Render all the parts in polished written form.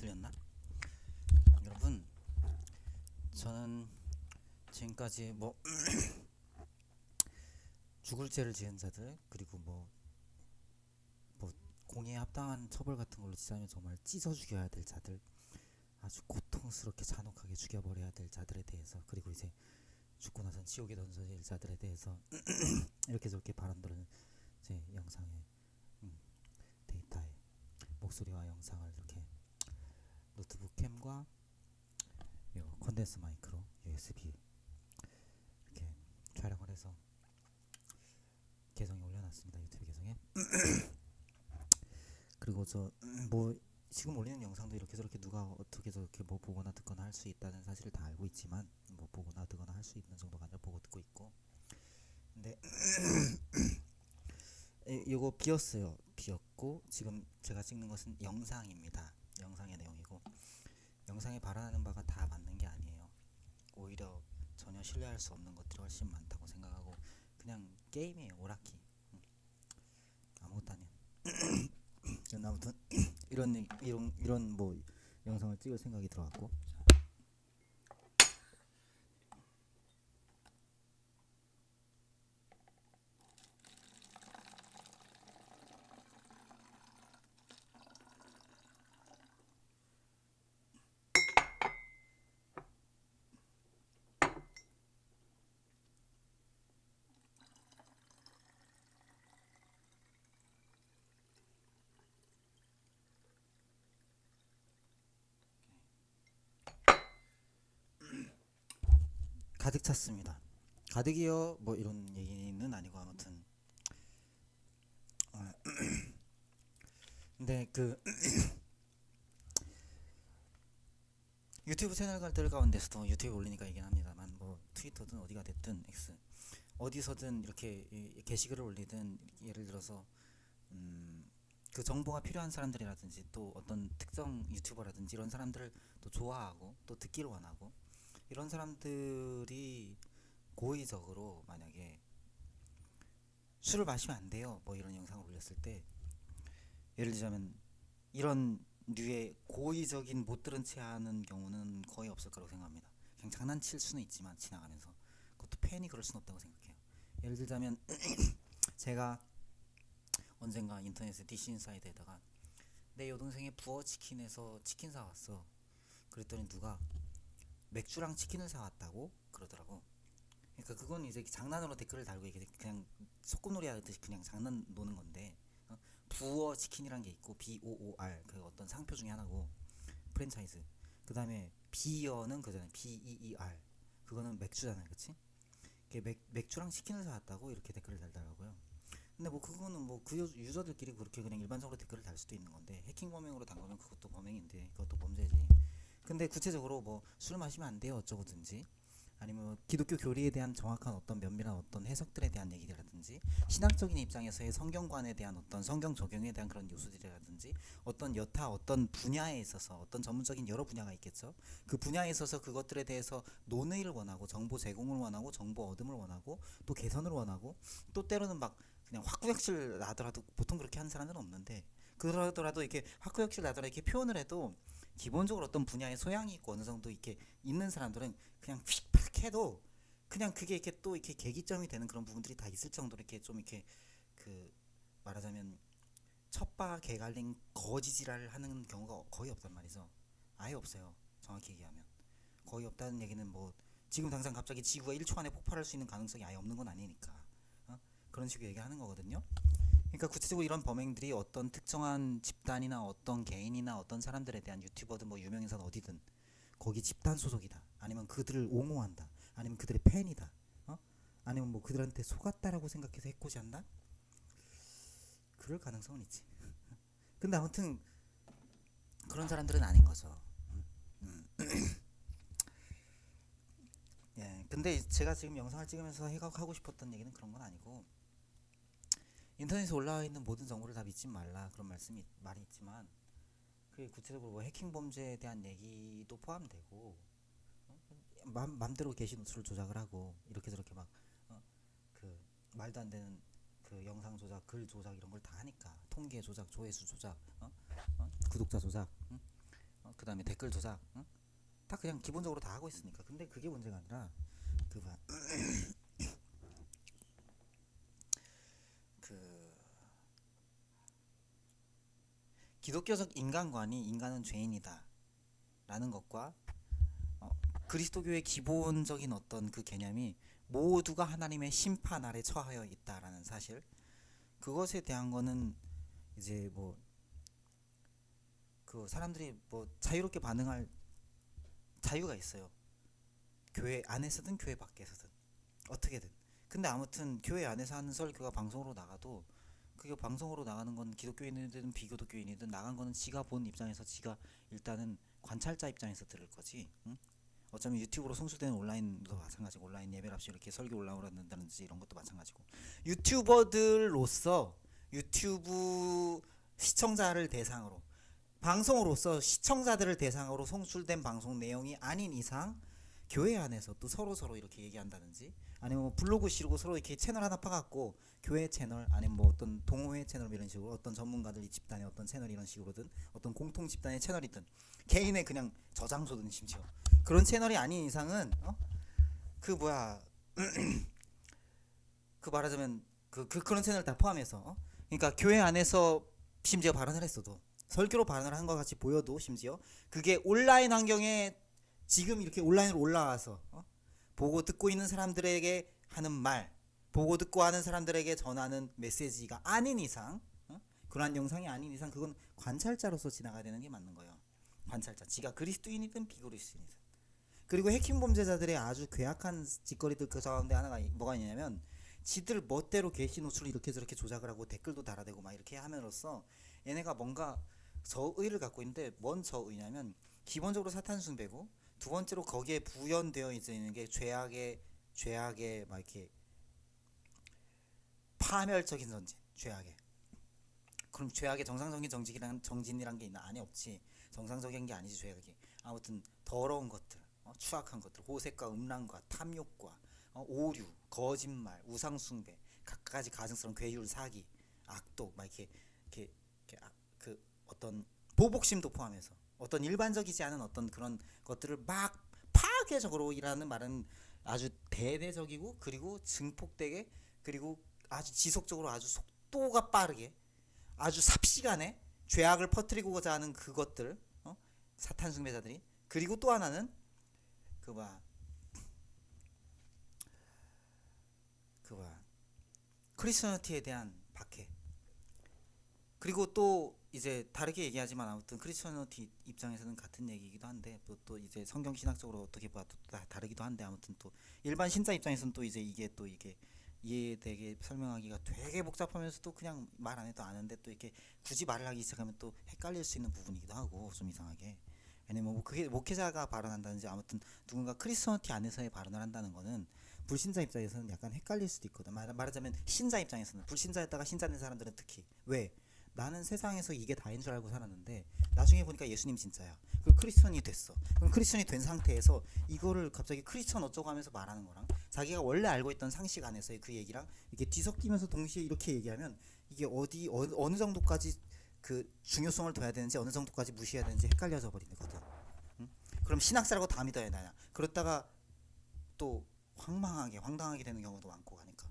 들렸나? 여러분, 저는 지금까지 뭐 죽을 죄를 지은 자들, 그리고 뭐 공에 합당한 처벌 같은 걸로 치자면 정말 찢어 죽여야 될 자들, 아주 고통스럽게 잔혹하게 죽여버려야 될 자들에 대해서, 그리고 이제 죽고 나선 지옥에 던져질 자들에 대해서 이렇게 저렇게 발언들은 제 영상에 데이터에 목소리와 영상을 이렇게 노트북 캠과 요 컨덴스 마이크로 USB 이렇게 촬영을 해서 계정에 올려놨습니다. 유튜브 계정에. 그리고 저 뭐 지금 올리는 영상도 이렇게 저렇게 누가 어떻게 저렇게 뭐 보거나 듣거나 할 수 있다는 사실을 다 알고 있지만, 뭐 보거나 듣거나 할 수 있는 정도가 아니라 보고 듣고 있고. 근데 이거 비었어요. 비었고 지금 제가 찍는 것은 영상입니다. 영상의 내용이고, 영상에 발언하는 바가 다 맞는 게 아니에요. 오히려 전혀 신뢰할 수 없는 것들이 훨씬 많다고 생각하고, 그냥 게임이에요. 오락기. 아무것도 아니야. 아무튼 이런 뭐 영상을 찍을 생각이 들어왔고, 가득 찼습니다. 가득이요 뭐 이런 얘기는 아니고, 아무튼 근데 그 유튜브 채널들 가운데서도 유튜브에 올리니까 얘기는 합니다만, 뭐 트위터든 어디가 됐든 X 어디서든 이렇게 게시글을 올리든, 예를 들어서 그 정보가 필요한 사람들이라든지 또 어떤 특정 유튜버라든지 이런 사람들을 또 좋아하고 또 듣기를 원하고, 이런 사람들이 고의적으로 만약에 술을 마시면 안 돼요 뭐 이런 영상을 올렸을 때, 예를 들자면 이런 류의 고의적인 못 들은 채 하는 경우는 거의 없을 거라고 생각합니다. 그냥 장난칠 수는 있지만 지나가면서, 그것도 팬이 그럴 수는 없다고 생각해요. 예를 들자면 제가 언젠가 인터넷에 디시인사이드에다가 내 여동생이 부어치킨에서 치킨 사왔어, 그랬더니 누가 맥주랑 치킨을 사왔다고 그러더라고. 그러니까 그건 이제 장난으로 댓글을 달고, 이게 그냥 소꿉놀이 하듯이 그냥 장난 노는 건데, 부어 치킨이란 게 있고 BOOR 그 어떤 상표 중에 하나고, 프랜차이즈. 그 다음에 비어는 그잖아요. BEER. 그거는 맥주잖아요, 그치? 맥주랑 치킨을 사왔다고 이렇게 댓글을 달더라고요. 근데 뭐 그거는 뭐 그 유저들끼리 그렇게 그냥 일반적으로 댓글을 달 수도 있는 건데, 해킹 범행으로 단 거면 그것도 범행인데, 그것도 범죄지. 근데 구체적으로 뭐 술 마시면 안 돼요 어쩌고든지, 아니면 뭐 기독교 교리에 대한 정확한 어떤 면밀한 어떤 해석들에 대한 얘기라든지, 신학적인 입장에서의 성경관에 대한 어떤 성경 적용에 대한 그런 요소들이라든지, 어떤 여타 어떤 분야에 있어서 어떤 전문적인 여러 분야가 있겠죠. 그 분야에 있어서 그것들에 대해서 논의를 원하고, 정보 제공을 원하고, 정보 얻음을 원하고, 또 개선을 원하고, 또 때로는 막 그냥 확구역질 나더라도, 보통 그렇게 하는 사람들은 없는데, 그러더라도 이렇게 확구역질 나더라도 이렇게 표현을 해도 기본적으로 어떤 분야에 소양이 있고 어느 정도 이렇게 있는 사람들은 그냥 휙팍 해도 그냥 그게 이렇게 또 이렇게 계기점이 되는 그런 부분들이 다 있을 정도로, 이렇게 좀 이렇게 그 말하자면 첩바 개갈린 거지지랄 하는 경우가 거의 없단 말이죠. 아예 없어요. 정확히 얘기하면 거의 없다는 얘기는, 뭐 지금 당장 갑자기 지구가 1초 안에 폭발할 수 있는 가능성이 아예 없는 건 아니니까, 그런 식으로 얘기하는 거거든요. 그러니까 구체적으로 이런 범행들이 어떤 특정한 집단이나 어떤 개인이나 어떤 사람들에 대한, 유튜버든 뭐 유명인사든 어디든 거기 집단 소속이다, 아니면 그들을 옹호한다, 아니면 그들의 팬이다, 아니면 뭐 그들한테 속았다라고 생각해서 해코지한다, 그럴 가능성은 있지. 근데 아무튼 그런 사람들은 아닌 거죠. 예, 근데 제가 지금 영상을 찍으면서 하고 싶었던 얘기는 그런 건 아니고, 인터넷에 올라와 있는 모든 정보를 다 믿지 말라 그런 말이 있지만, 그 구체적으로 뭐 해킹 범죄에 대한 얘기도 포함되고, 맘대로 게시노트를 조작을 하고 이렇게 저렇게 막 그 말도 안 되는 그 영상 조작, 글 조작 이런 걸 다 하니까, 통계 조작, 조회수 조작, 구독자 조작, 그 다음에 댓글 조작, 다 그냥 기본적으로 다 하고 있으니까. 근데 그게 문제가 아니라 그 봐, 그 기독교적 인간관이 인간은 죄인이다 라는 것과 그리스도교의 기본적인 어떤 그 개념이 모두가 하나님의 심판 아래 처하여 있다라는 사실, 그것에 대한 거는 이제 뭐 그 사람들이 뭐 자유롭게 반응할 자유가 있어요. 교회 안에서든 교회 밖에서든 어떻게든. 근데 아무튼 교회 안에서 하는 설교가 방송으로 나가도 그게 방송으로 나가는 건 기독교인이든 비기독교인이든 나간 거는 지가 본 입장에서 지가 일단은 관찰자 입장에서 들을 거지. 응? 어쩌면 유튜브로 송출되는 온라인도 마찬가지고, 온라인 예배랍시 이렇게 설교 올라오는다든지 이런 것도 마찬가지고, 유튜버들로서 유튜브 시청자를 대상으로, 방송으로서 시청자들을 대상으로 송출된 방송 내용이 아닌 이상 교회 안에서 또 서로 이렇게 얘기한다든지, 아니면 뭐 블로그 시르고 서로 이렇게 채널 하나 파갖고 교회 채널, 아니면 뭐 어떤 동호회 채널 이런 식으로, 어떤 전문가들 이 집단의 어떤 채널 이런 식으로든, 어떤 공통 집단의 채널이든 개인의 그냥 저장소든, 심지어 그런 채널이 아닌 이상은 그 뭐야 그 말하자면 그런 채널 다 포함해서 그러니까 교회 안에서 심지어 발언을 했어도, 설교로 발언을 한 것 같이 보여도, 심지어 그게 온라인 환경에 지금 이렇게 온라인으로 올라와서 보고 듣고 있는 사람들에게 하는 말, 보고 듣고 하는 사람들에게 전하는 메시지가 아닌 이상, 그러한 영상이 아닌 이상 그건 관찰자로서 지나가야 되는 게 맞는 거예요. 관찰자, 지가 그리스도인이든 비그리스도인이든. 그리고 해킹 범죄자들의 아주 괴악한 짓거리들 그 가운데 하나가 뭐가 있냐면, 지들 멋대로 게시 노출을 이렇게 저렇게 조작을 하고 댓글도 달아대고 막 이렇게 함으로써 얘네가 뭔가 저의를 갖고 있는데, 뭔 저의냐면 기본적으로 사탄 숭배고, 두 번째로 거기에 부연되어 있는 게 죄악의 막 이렇게 파멸적인 전진, 죄악의. 그럼 죄악의 정상적인 정진이란 게 있나? 아니, 없지. 정상적인 게 아니지, 죄악이. 아무튼 더러운 것들, 추악한 것들, 호색과 음란과 탐욕과 오류, 거짓말, 우상숭배, 갖가지 가증스러운 괴율, 사기, 악독, 막 그 어떤 보복심도 포함해서 어떤 일반적이지 않은 어떤 그런 것들을 막 파괴적으로 일하는 말은 아주 대대적이고, 그리고 증폭되게, 그리고 아주 지속적으로, 아주 속도가 빠르게, 아주 삽시간에 죄악을 퍼뜨리고자 하는 그것들, 사탄 숭배자들이. 그리고 또 하나는 크리스천티에 대한 박해. 그리고 또 이제 다르게 얘기하지만 아무튼 크리스천티 입장에서는 같은 얘기이기도 한데, 또 이제 성경 신학적으로 어떻게 봐도 다르기도 한데, 아무튼 또 일반 신자 입장에서는 또 이제 이게 이해되게 설명하기가 되게 복잡하면서도 그냥 말 안 해도 아는데, 또 이렇게 굳이 말을 하기 시작하면 또 헷갈릴 수 있는 부분이기도 하고, 좀 이상하게. 왜냐면 뭐 그게 목회자가 발언한다든지, 아무튼 누군가 크리스천티 안에서의 발언을 한다는 거는 불신자 입장에서는 약간 헷갈릴 수도 있거든. 말하자면 신자 입장에서는, 불신자였다가 신자 된 사람들은 특히, 왜? 나는 세상에서 이게 다인 줄 알고 살았는데 나중에 보니까 예수님 진짜야. 그 크리스천이 됐어. 그럼 크리스천이 된 상태에서 이거를 갑자기 크리스천 어쩌고 하면서 말하는 거랑, 자기가 원래 알고 있던 상식 안에서의 그 얘기랑 이렇게 뒤섞이면서 동시에 이렇게 얘기하면, 이게 어느 정도까지 그 중요성을 둬야 되는지, 어느 정도까지 무시해야 되는지 헷갈려져 버리거든. 응? 그럼 신학사라고 다 믿어야 되냐? 그렇다가 또 황당하게 되는 경우도 많고 하니까.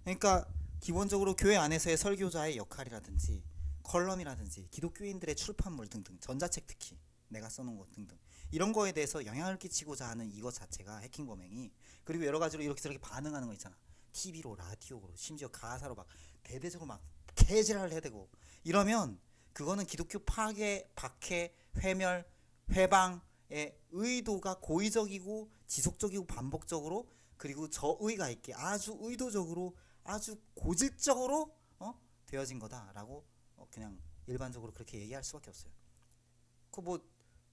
그러니까 기본적으로 교회 안에서의 설교자의 역할이라든지, 컬럼이라든지, 기독교인들의 출판물 등등, 전자책 특히 내가 써놓은 것 등등, 이런 거에 대해서 영향을 끼치고자 하는 이것 자체가 해킹 범행이. 그리고 여러 가지로 이렇게 저렇게 반응하는 거 있잖아. TV로, 라디오로, 심지어 가사로 막 대대적으로 막 개지랄을 해대고 이러면, 그거는 기독교 파괴, 박해, 회멸, 회방의 의도가 고의적이고 지속적이고 반복적으로, 그리고 저의가 있게 아주 의도적으로, 아주 고질적으로 되어진 거다라고 그냥 일반적으로 그렇게 얘기할 수밖에 없어요. 그 뭐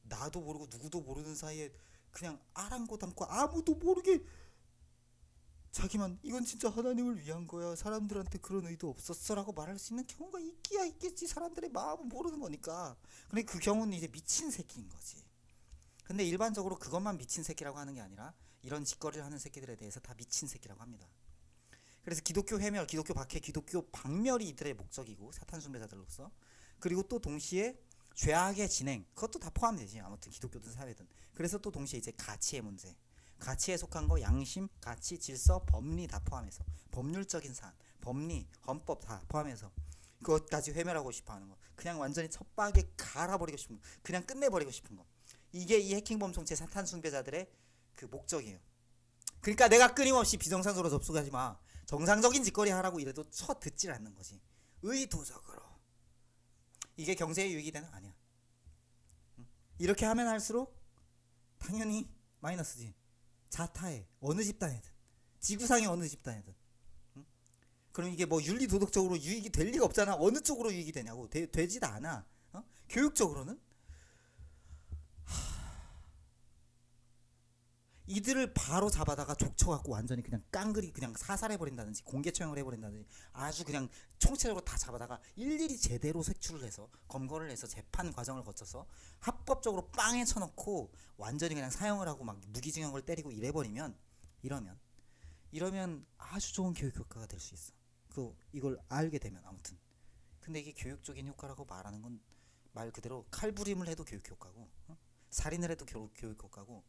나도 모르고 누구도 모르는 사이에 그냥 아랑곳담고 아무도 모르게 자기만 이건 진짜 하나님을 위한 거야, 사람들한테 그런 의도 없었어라고 말할 수 있는 경우가 있기야 있겠지. 사람들의 마음은 모르는 거니까. 근데 그 경우는 이제 미친 새끼인 거지. 근데 일반적으로 그것만 미친 새끼라고 하는 게 아니라, 이런 짓거리를 하는 새끼들에 대해서 다 미친 새끼라고 합니다. 그래서 기독교 회멸, 기독교 박해, 기독교 박멸이 이들의 목적이고, 사탄 숭배자들로서. 그리고 또 동시에 죄악의 진행, 그것도 다 포함되지. 아무튼 기독교든 사회든. 그래서 또 동시에 이제 가치의 문제, 가치에 속한 거 양심, 가치, 질서, 법리 다 포함해서, 법률적인 사안, 법리, 헌법 다 포함해서 그것까지 회멸하고 싶어하는 거, 그냥 완전히 첩박에 갈아버리고 싶은 거, 그냥 끝내버리고 싶은 거. 이게 이 해킹범 총체 사탄 숭배자들의 그 목적이에요. 그러니까 내가 끊임없이 비정상적으로 접속하지 마, 정상적인 짓거리 하라고 이래도 듣질 않는 거지. 의도적으로. 이게 경제에 유익이 되는 아니야. 이렇게 하면 할수록 당연히 마이너스지. 자타에 어느 집단이든, 지구상의 어느 집단이든. 그럼 이게 뭐 윤리 도덕적으로 유익이 될 리가 없잖아. 어느 쪽으로 유익이 되냐고. 되지도 않아. 교육적으로는 이들을 바로 잡아다가 족쳐갖고 완전히 그냥 깡그리 그냥 사살해버린다든지 공개 처형을 해버린다든지, 아주 그냥 총체적으로 다 잡아다가 일일이 제대로 색출을 해서 검거를 해서 재판 과정을 거쳐서 합법적으로 빵에 쳐놓고 완전히 그냥 사형을 하고 막 무기징역을 때리고 이래버리면, 이러면 아주 좋은 교육 효과가 될 수 있어. 이걸 알게 되면. 아무튼 근데 이게 교육적인 효과라고 말하는 건 말 그대로 칼부림을 해도 교육 효과고, 살인을 해도 교육 효과고,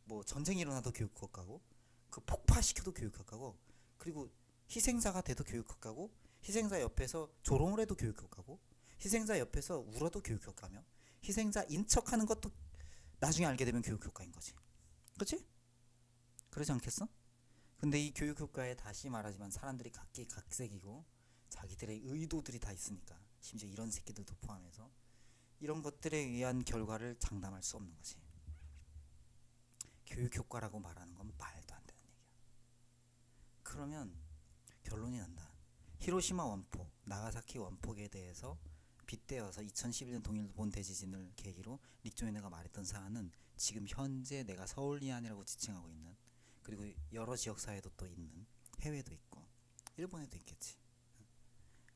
뭐 전쟁이 일어나도 교육 효과고, 그 폭파시켜도 교육 효과고, 그리고 희생자가 돼도 교육 효과고, 희생자 옆에서 조롱을 해도 교육 효과고, 희생자 옆에서 울어도 교육 효과며, 희생자 인척하는 것도 나중에 알게 되면 교육 효과인 거지. 그렇지? 그러지 않겠어? 근데 이 교육 효과에 다시 말하지만 사람들이 각색이고 자기들의 의도들이 다 있으니까, 심지어 이런 새끼들도 포함해서 이런 것들에 의한 결과를 장담할 수 없는 거지. 교육 효과라고 말하는 건 말도 안 되는 얘기야. 그러면 결론이 난다. 히로시마 원폭, 나가사키 원폭에 대해서 빗대어서 2011년 동일본 대지진을 계기로 릭조이네가 말했던 사안은 지금 현재 내가 서울리안이라고 지칭하고 있는, 그리고 여러 지역사회도 또 있는, 해외도 있고 일본에도 있겠지,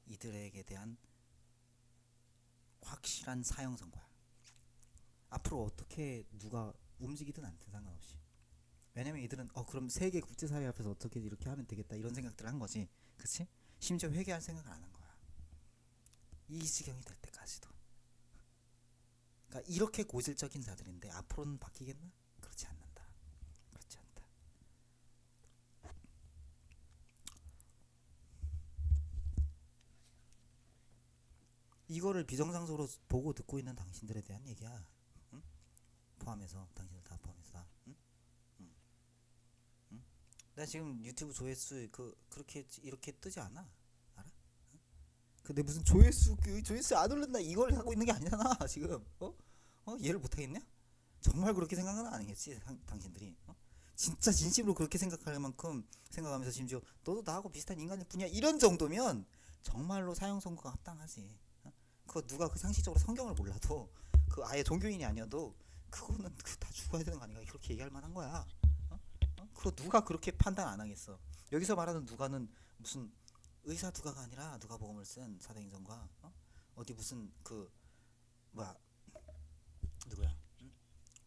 이들에게 대한 확실한 사형 선고야. 앞으로 어떻게 누가 움직이든 않든 상관없이. 왜냐면 이들은 그럼 세계 국제사회 앞에서 어떻게 이렇게 하면 되겠다 이런 생각들을 한 거지. 그치? 심지어 회개할 생각을 안 한 거야. 이 지경이 될 때까지도. 그러니까 이렇게 고질적인 자들인데 앞으로는 바뀌겠나? 그렇지 않는다. 그렇지 않다. 이거를 비정상적으로 보고 듣고 있는 당신들에 대한 얘기야. 응? 포함해서, 당신들 다 포함해서 다. 응? 응? 응? 나 지금 유튜브 조회수 그렇게 이렇게 뜨지 않아. 알아? 응? 근데 무슨 조회수 안 오른다 이걸 하고 있는 게 아니잖아 지금. 이해를 못 하겠냐? 정말 그렇게 생각은 아니겠지 당신들이. 진짜 진심으로 그렇게 생각할 만큼 생각하면서 심지어 너도 나하고 비슷한 인간일 뿐이야 이런 정도면 정말로 사형 선고가 합당하지. 그거 누가 상식적으로 성경을 몰라도, 아예 종교인이 아니어도 그거는 다 죽어야 되는 거 아닌가 그렇게 얘기할 만한 거야. 그거 누가 그렇게 판단 안 하겠어. 여기서 말하는 누가는 무슨 의사 누가가 아니라 누가복음을 쓴 사도행전과 어디 무슨 뭐야 누구야,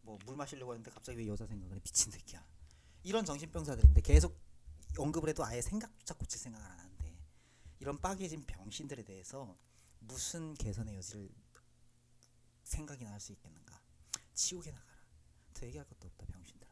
뭐 물 마시려고 했는데 갑자기 왜 여자 생각을 해, 미친 새끼야. 이런 정신병자들인데 계속 언급을 해도 아예 생각조차 고칠 생각을 안 하는데, 이런 빠개진 병신들에 대해서 무슨 개선의 여지를 생각이나 할 수 있겠는가. 지옥에 나가라. 더 얘기할 것도 없다 병신들.